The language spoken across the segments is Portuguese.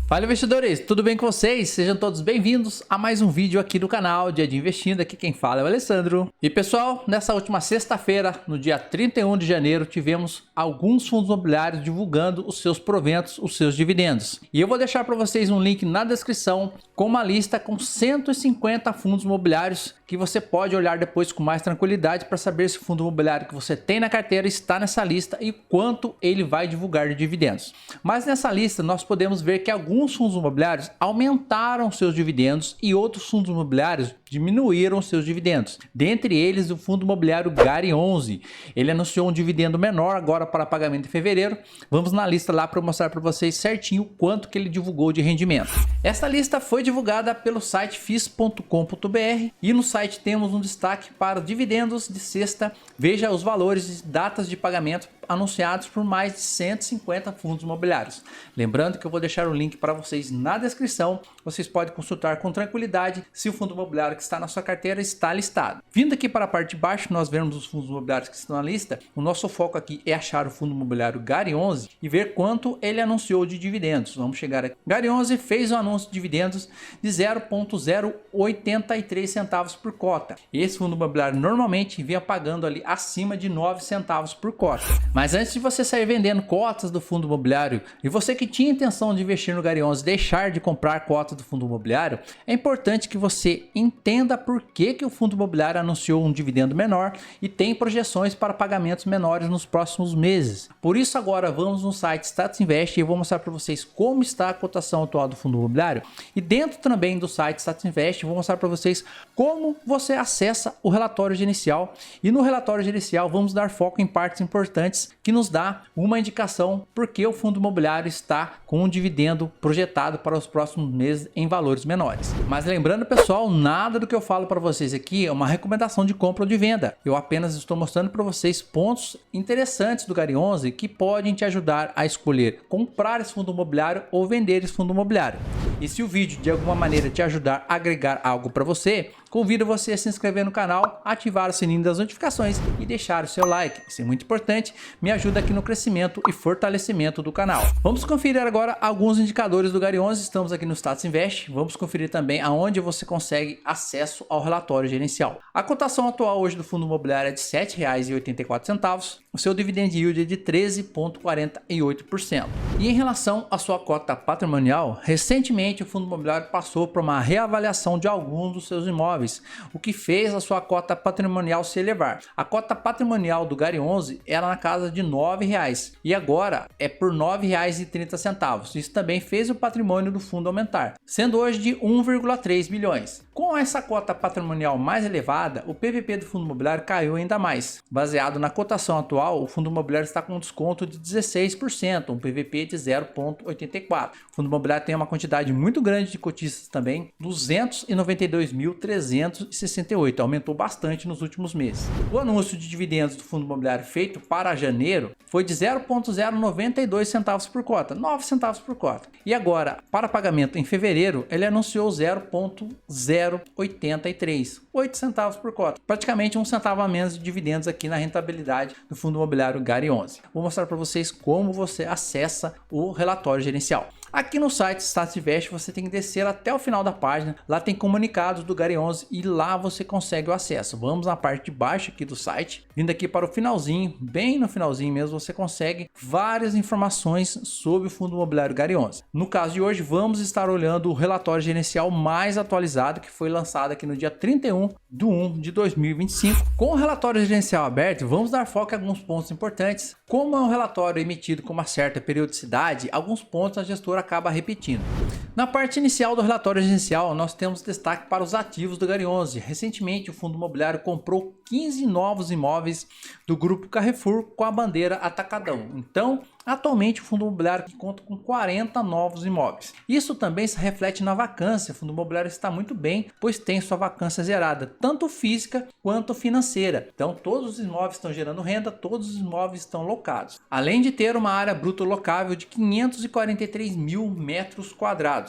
Fala, investidores, tudo bem com vocês? Sejam todos bem-vindos a mais um vídeo aqui do canal Dia de Investindo. Aqui quem fala é o Alessandro. E pessoal, nessa última sexta-feira, no dia 31 de janeiro, tivemos alguns fundos imobiliários divulgando os seus proventos, os seus dividendos. E eu vou deixar para vocês um link na descrição com uma lista com 150 fundos imobiliários que você pode olhar depois com mais tranquilidade para saber se o fundo imobiliário que você tem na carteira está nessa lista e quanto ele vai divulgar de dividendos. Mas nessa lista nós podemos ver que alguns fundos imobiliários aumentaram seus dividendos e outros fundos imobiliários diminuíram seus dividendos. Dentre eles, o fundo imobiliário Gari 11. Ele anunciou um dividendo menor agora para pagamento em fevereiro. Vamos na lista lá para mostrar para vocês certinho quanto que ele divulgou de rendimento. Essa lista foi divulgada pelo site fis.com.br e no site temos um destaque para dividendos de sexta. Veja os valores e datas de pagamento anunciados por mais de 150 fundos imobiliários. Lembrando que eu vou deixar o link para vocês na descrição. Vocês podem consultar com tranquilidade se o fundo imobiliário que está na sua carteira está listado. Vindo aqui para a parte de baixo, nós vemos os fundos imobiliários que estão na lista. O nosso foco aqui é achar o fundo imobiliário Gari 11 e ver quanto ele anunciou de dividendos. Vamos chegar aqui. Gari 11 fez um anúncio de dividendos de 0,083 centavos por cota. Esse fundo imobiliário normalmente vinha pagando ali acima de 9 centavos por cota. Mas antes de você sair vendendo cotas do fundo imobiliário e você que tinha intenção de investir no Gari 11 deixar de comprar cotas do fundo imobiliário, é importante que você entenda por que o fundo imobiliário anunciou um dividendo menor e tem projeções para pagamentos menores nos próximos meses. Por isso agora vamos no site Status Invest e eu vou mostrar para vocês como está a cotação atual do fundo imobiliário e dentro também do site Status Invest eu vou mostrar para vocês como você acessa o relatório gerencial e no relatório gerencial vamos dar foco em partes importantes que nos dá uma indicação porque o fundo imobiliário está com um dividendo projetado para os próximos meses em valores menores. Mas lembrando, pessoal, nada do que eu falo para vocês aqui é uma recomendação de compra ou de venda. Eu apenas estou mostrando para vocês pontos interessantes do Gari 11 que podem te ajudar a escolher comprar esse fundo imobiliário ou vender esse fundo imobiliário. E se o vídeo de alguma maneira te ajudar a agregar algo para você, convido você a se inscrever no canal, ativar o sininho das notificações e deixar o seu like. Isso é muito importante, me ajuda aqui no crescimento e fortalecimento do canal. Vamos conferir agora alguns indicadores do Gari 11. Estamos aqui no Status Invest. Vamos conferir também aonde você consegue acesso ao relatório gerencial. A cotação atual hoje do fundo imobiliário é de R$ 7,84. O seu dividend yield é de 13,48%. E em relação à sua cota patrimonial, recentemente o fundo imobiliário passou por uma reavaliação de alguns dos seus imóveis, o que fez a sua cota patrimonial se elevar. A cota patrimonial do Gari 11 era na casa de R$ 9,00 e agora é por R$ 9,30. Isso também fez o patrimônio do fundo aumentar, sendo hoje de 1,3 bilhões. Com essa cota patrimonial mais elevada, o PVP do fundo imobiliário caiu ainda mais. Baseado na cotação atual, o fundo imobiliário está com um desconto de 16%, um PVP de 0,84. O fundo imobiliário tem uma quantidade muito grande de cotistas também, 292.368, aumentou bastante nos últimos meses. O anúncio de dividendos do fundo imobiliário feito para janeiro foi de 0,092 centavos por cota, 9 centavos por cota. E agora, para pagamento em fevereiro, ele anunciou 0,083, 8 centavos por cota, praticamente 1 centavo a menos de dividendos aqui na rentabilidade do fundo imobiliário Gari 11. Vou mostrar para vocês como você acessa o relatório gerencial. Aqui no site Status Invest você tem que descer até o final da página, lá tem comunicados do Gari 11 e lá você consegue o acesso. Vamos na parte de baixo aqui do site, vindo aqui para o finalzinho, bem no finalzinho mesmo, você consegue várias informações sobre o fundo imobiliário Gari 11. No caso de hoje vamos estar olhando o relatório gerencial mais atualizado que foi lançado aqui no dia 31/1/2025. Com o relatório gerencial aberto, vamos dar foco em alguns pontos importantes. Como é um relatório emitido com uma certa periodicidade, alguns pontos a gestora acaba repetindo. Na parte inicial do relatório gerencial, nós temos destaque para os ativos do Gari 11. Recentemente, o fundo imobiliário comprou 15 novos imóveis do grupo Carrefour com a bandeira Atacadão. Então, atualmente o fundo imobiliário conta com 40 novos imóveis. Isso também se reflete na vacância. O fundo imobiliário está muito bem, pois tem sua vacância zerada, tanto física quanto financeira. Então, todos os imóveis estão gerando renda, todos os imóveis estão locados. Além de ter uma área bruta locável de 543 mil metros quadrados.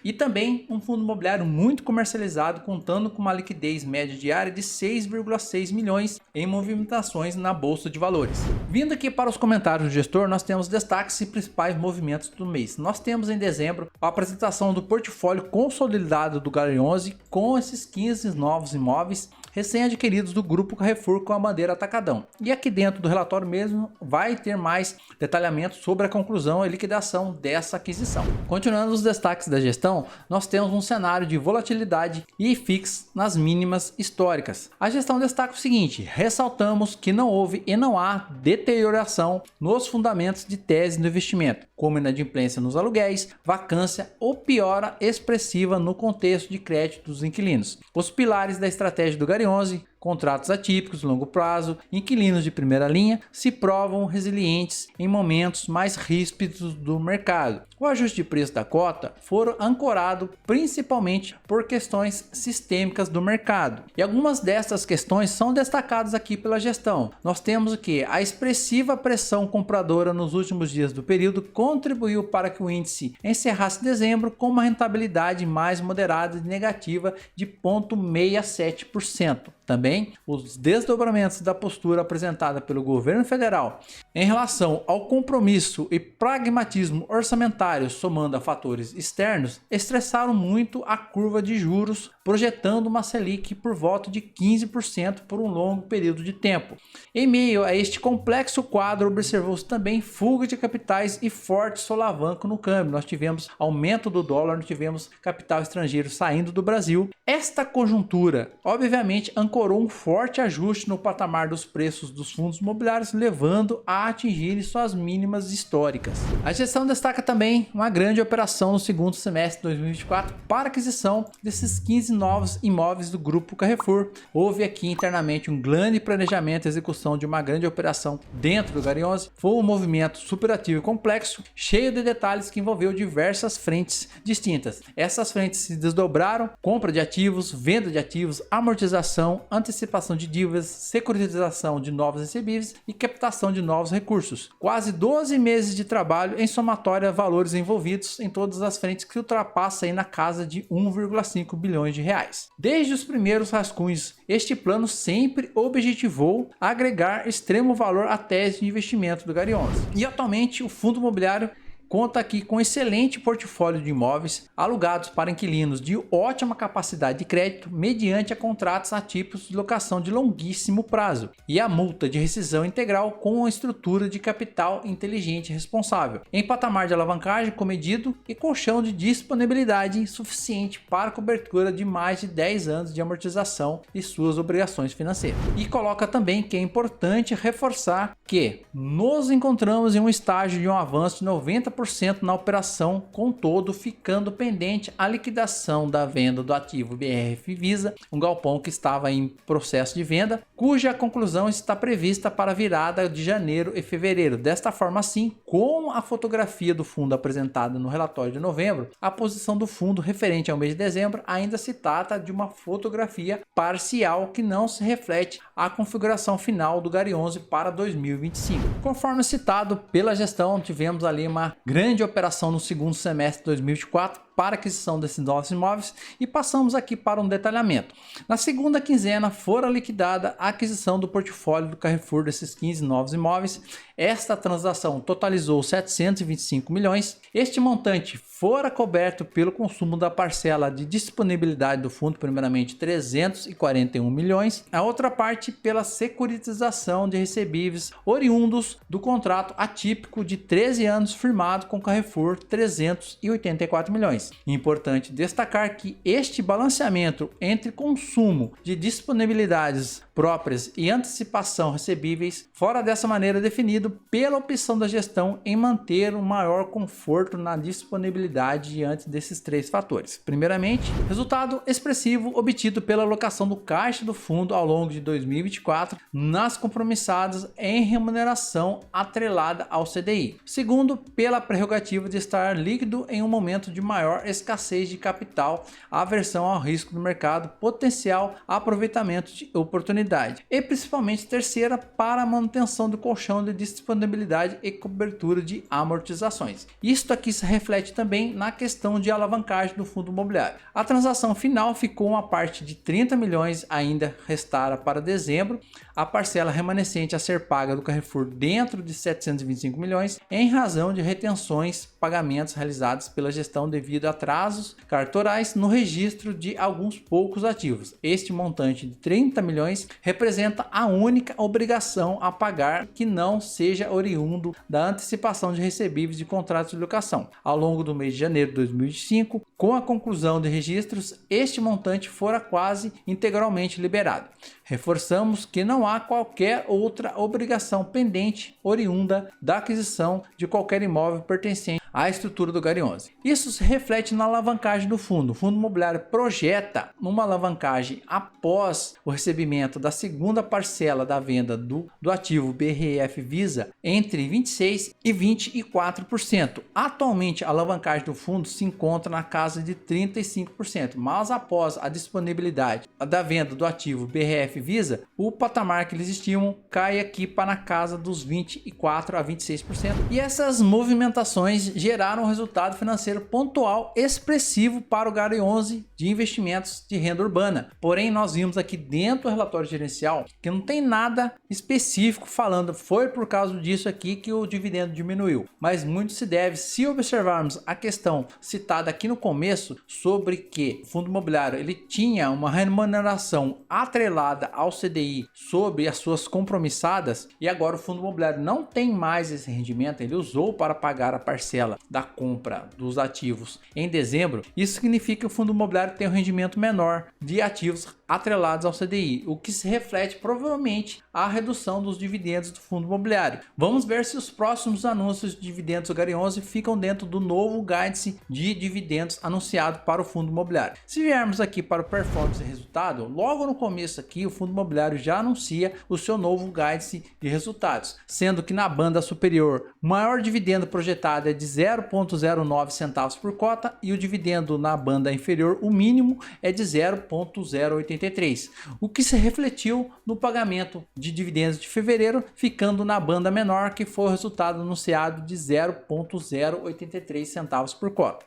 E também um fundo imobiliário muito comercializado, contando com uma liquidez média diária de 6,6 milhões em movimentações na Bolsa de Valores. Vindo aqui para os comentários do gestor, nós temos os destaques e principais movimentos do mês. Nós temos em dezembro a apresentação do portfólio consolidado do Galerie 11 com esses 15 novos imóveis recém-adquiridos do Grupo Carrefour com a bandeira Atacadão. E aqui dentro do relatório mesmo vai ter mais detalhamento sobre a conclusão e liquidação dessa aquisição. Continuando os destaques da gestão, nós temos um cenário de volatilidade e IFIX nas mínimas históricas. A gestão destaca o seguinte: ressaltamos que não houve e não há deterioração nos fundamentos de tese do investimento, como inadimplência nos aluguéis, vacância ou piora expressiva no contexto de crédito dos inquilinos. Os pilares da estratégia do Galerie 11, contratos atípicos, longo prazo, inquilinos de primeira linha, se provam resilientes em momentos mais ríspidos do mercado. O ajuste de preço da cota foram ancorado principalmente por questões sistêmicas do mercado. E algumas dessas questões são destacadas aqui pela gestão. Nós temos o que? A expressiva pressão compradora nos últimos dias do período contribuiu para que o índice encerrasse dezembro com uma rentabilidade mais moderada e negativa de 0,67%. Também, os desdobramentos da postura apresentada pelo governo federal em relação ao compromisso e pragmatismo orçamentário, somando a fatores externos, estressaram muito a curva de juros, projetando uma Selic por volta de 15% por um longo período de tempo. Em meio a este complexo quadro, observou-se também fuga de capitais e forte solavanco no câmbio. Nós tivemos aumento do dólar, nós tivemos capital estrangeiro saindo do Brasil. Esta conjuntura, obviamente, ancorou um forte ajuste no patamar dos preços dos fundos imobiliários, levando a atingir suas mínimas históricas. A gestão destaca também uma grande operação no segundo semestre de 2024 para aquisição desses 15 novos imóveis do Grupo Carrefour. Houve aqui internamente um grande planejamento e execução de uma grande operação dentro do Galerie 11. Foi um movimento superativo e complexo, cheio de detalhes que envolveu diversas frentes distintas. Essas frentes se desdobraram: compra de ativos, venda de ativos, amortização, antecipação de dívidas, securitização de novos recebíveis e captação de novos recursos. Quase 12 meses de trabalho em somatória, valores envolvidos em todas as frentes que ultrapassa aí na casa de 1,5 bilhões de reais. Desde os primeiros rascunhos, este plano sempre objetivou agregar extremo valor à tese de investimento do Galerie 11. E atualmente o fundo imobiliário conta aqui com excelente portfólio de imóveis alugados para inquilinos de ótima capacidade de crédito mediante a contratos atípicos de locação de longuíssimo prazo e a multa de rescisão integral com uma estrutura de capital inteligente e responsável, em patamar de alavancagem comedido e colchão de disponibilidade suficiente para cobertura de mais de 10 anos de amortização e suas obrigações financeiras. E coloca também que é importante reforçar que nos encontramos em um estágio de um avanço de 90% na operação, contudo ficando pendente a liquidação da venda do ativo BRF Visa, um galpão que estava em processo de venda, cuja conclusão está prevista para a virada de janeiro e fevereiro. Desta forma, assim, com a fotografia do fundo apresentada no relatório de novembro, a posição do fundo referente ao mês de dezembro ainda se trata de uma fotografia parcial que não se reflete a configuração final do Galerie 11 para 2025. Conforme citado pela gestão, tivemos ali uma grande operação no segundo semestre de 2024 para aquisição desses novos imóveis e passamos aqui para um detalhamento. Na segunda quinzena fora liquidada a aquisição do portfólio do Carrefour desses 15 novos imóveis. Esta transação totalizou 725 milhões. Este montante fora coberto pelo consumo da parcela de disponibilidade do fundo, primeiramente 341 milhões. A outra parte pela securitização de recebíveis oriundos do contrato atípico de 13 anos firmado com o Carrefour, 384 milhões. Importante destacar que este balanceamento entre consumo de disponibilidades próprias e antecipação recebíveis fora dessa maneira definido pela opção da gestão em manter um maior conforto na disponibilidade diante desses três fatores. Primeiramente, resultado expressivo obtido pela alocação do caixa do fundo ao longo de 2024 nas compromissadas em remuneração atrelada ao CDI. Segundo, pela prerrogativa de estar líquido em um momento de maior maior escassez de capital, aversão ao risco do mercado, potencial aproveitamento de oportunidade. E principalmente terceira, para a manutenção do colchão de disponibilidade e cobertura de amortizações. Isto aqui se reflete também na questão de alavancagem do fundo imobiliário. A transação final ficou uma parte de 30 milhões ainda restara para dezembro, a parcela remanescente a ser paga do Carrefour dentro de 725 milhões em razão de retenções, pagamentos realizados pela gestão devido a atrasos cartorais no registro de alguns poucos ativos. Este montante de 30 milhões representa a única obrigação a pagar que não seja oriundo da antecipação de recebíveis de contratos de locação. Ao longo do mês de janeiro de 2025, com a conclusão de registros, este montante fora quase integralmente liberado. Reforçamos que não há qualquer outra obrigação pendente oriunda da aquisição de qualquer imóvel pertencente à estrutura do Gari 11. Isso se reflete na alavancagem do fundo. O fundo imobiliário projeta uma alavancagem após o recebimento da segunda parcela da venda do ativo BRF Visa entre 26% e 24%. Atualmente, a alavancagem do fundo se encontra na casa de 35%, mas após a disponibilidade da venda do ativo BRF Visa, o patamar que eles estimam cai aqui para a casa dos 24% a 26%. E essas movimentações geraram um resultado financeiro pontual expressivo para o Gari 11 de investimentos de renda urbana. Porém, nós vimos aqui dentro do relatório gerencial que não tem nada específico falando foi por causa disso aqui que o dividendo diminuiu, mas muito se deve, se observarmos a questão citada aqui no começo sobre que o fundo imobiliário ele tinha uma remuneração atrelada ao CDI sobre as suas compromissadas, e agora o fundo imobiliário não tem mais esse rendimento, ele usou para pagar a parcela da compra dos ativos em dezembro. Isso significa que o fundo imobiliário tem um rendimento menor de ativos atrelados ao CDI, o que se reflete provavelmente a redução dos dividendos do fundo imobiliário. Vamos ver se os próximos anúncios de dividendos do Gari 11 ficam dentro do novo guidance de dividendos anunciado para o fundo imobiliário. Se viermos aqui para o performance e resultado, logo no começo aqui o fundo imobiliário já anuncia o seu novo guidance de resultados, sendo que na banda superior o maior dividendo projetado é de 0,09 centavos por cota e o dividendo na banda inferior, o mínimo, é de 0,083, o que se refletiu no pagamento de dividendos de fevereiro, ficando na banda menor, que foi o resultado anunciado de 0,083 centavos por cota.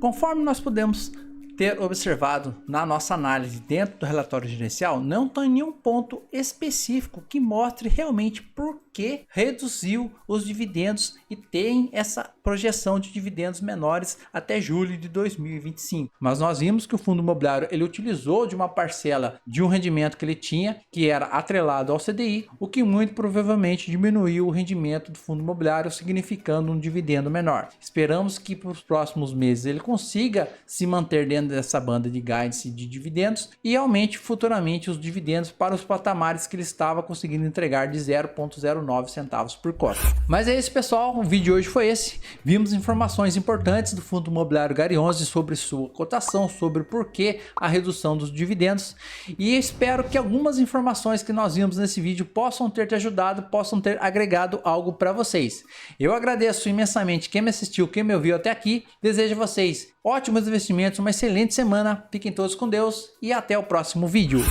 Conforme nós podemos ter observado na nossa análise dentro do relatório gerencial, não tem nenhum ponto específico que mostre realmente por que reduziu os dividendos e tem essa projeção de dividendos menores até julho de 2025. Mas nós vimos que o fundo imobiliário ele utilizou de uma parcela de um rendimento que ele tinha, que era atrelado ao CDI, o que muito provavelmente diminuiu o rendimento do fundo imobiliário, significando um dividendo menor. Esperamos que para os próximos meses ele consiga se manter dentro dessa banda de guidance de dividendos e aumente futuramente os dividendos para os patamares que ele estava conseguindo entregar de 0,09 centavos por cota. Mas é isso, pessoal, o vídeo de hoje foi esse. Vimos informações importantes do fundo imobiliário Gari 11 sobre sua cotação, sobre por que a redução dos dividendos, e espero que algumas informações que nós vimos nesse vídeo possam ter te ajudado, possam ter agregado algo para vocês. Eu agradeço imensamente quem me assistiu, quem me ouviu até aqui. Desejo a vocês ótimos investimentos, uma excelente semana, fiquem todos com Deus e até o próximo vídeo.